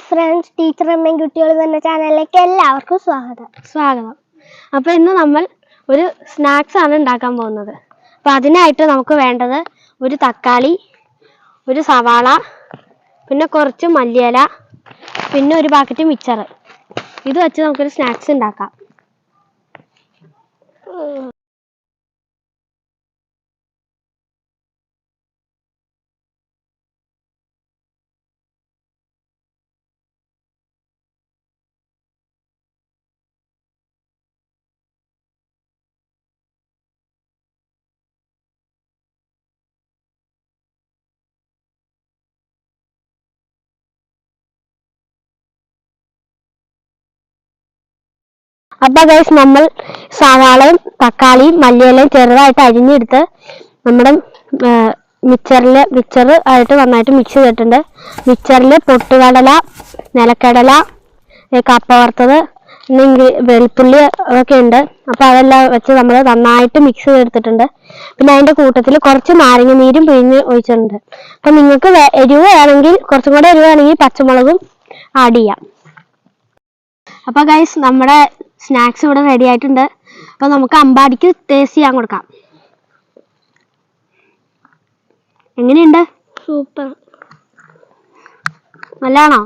Friends, teacher അമ്മയും കുട്ടികളും എന്ന ചാനലിലേക്ക് എല്ലാവർക്കും സ്വാഗതം. അപ്പോൾ ഇന്ന് നമ്മൾ ഒരു സ്നാക്സ് ആണ് ഉണ്ടാക്കാൻ പോകുന്നത്. അപ്പോൾ അതിനായിട്ട് നമുക്ക് വേണ്ടത് ഒരു തക്കാളി, ഒരു സവാള, പിന്നെ കുറച്ച് മല്ലിയില, പിന്നെ ഒരു പാക്കറ്റ് മിക്സർ. ഇത് വെച്ച് നമുക്കൊരു സ്നാക്സ് ഉണ്ടാക്കാം. അപ്പോൾ ഗൈസ്, നമ്മൾ സവാളയും തക്കാളിയും മല്ലിയിലയും ചെറുതായിട്ട് അരിഞ്ഞെടുത്ത് നമ്മുടെ മിക്സർ ആയിട്ട് നന്നായിട്ട് മിക്സ് ചെയ്തിട്ടുണ്ട്. മിക്സറിൽ പൊട്ടുകടല, നിലക്കടല, കപ്പ വറുത്തത്, വെളുത്തുള്ളി ഒക്കെ ഉണ്ട്. അപ്പോൾ അതെല്ലാം വെച്ച് നമ്മൾ നന്നായിട്ട് മിക്സ് ചെയ്തെടുത്തിട്ടുണ്ട്. പിന്നെ അതിൻ്റെ കൂട്ടത്തിൽ കുറച്ച് നാരങ്ങ നീരും പിഴിഞ്ഞ് ഒഴിച്ചിട്ടുണ്ട്. അപ്പം നിങ്ങൾക്ക് എരിവ് വേണമെങ്കിൽ, കുറച്ചും കൂടെ എരിവ് വേണമെങ്കിൽ പച്ചമുളകും ആഡ് ചെയ്യാം. അപ്പോൾ ഗൈസ്, നമ്മുടെ സ്നാക്സ് ഇവിടെ റെഡി ആയിട്ടുണ്ട്. അപ്പോൾ നമുക്ക് അമ്പാടിക്ക് ടേസ്റ്റ് ചെയ്യാൻ കൊടുക്കാം. എങ്ങനെയുണ്ട്? സൂപ്പർ. നല്ലതാണോ?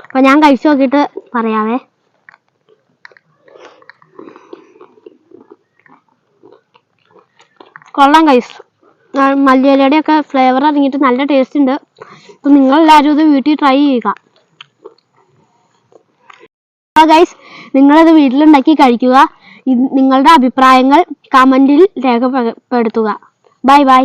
അപ്പോൾ ഞാൻ കഴിച്ചു നോക്കിയിട്ട് പറയാവേ. കൊള്ളാം ഗൈസ്. മല്ലിയിലയുടെ ഒക്കെ ഫ്ലേവർ ഇറങ്ങിയിട്ട് നല്ല ടേസ്റ്റ് ഉണ്ട്. അപ്പോൾ നിങ്ങളെല്ലാവരും ഇത് വീട്ടിൽ ട്രൈ ചെയ്യുക. ഗൈസ്, നിങ്ങളത് വീട്ടിലുണ്ടാക്കി കഴിക്കുക. നിങ്ങളുടെ അഭിപ്രായങ്ങൾ കമന്റിൽ രേഖപ്പെടുത്തുക. Bye bye.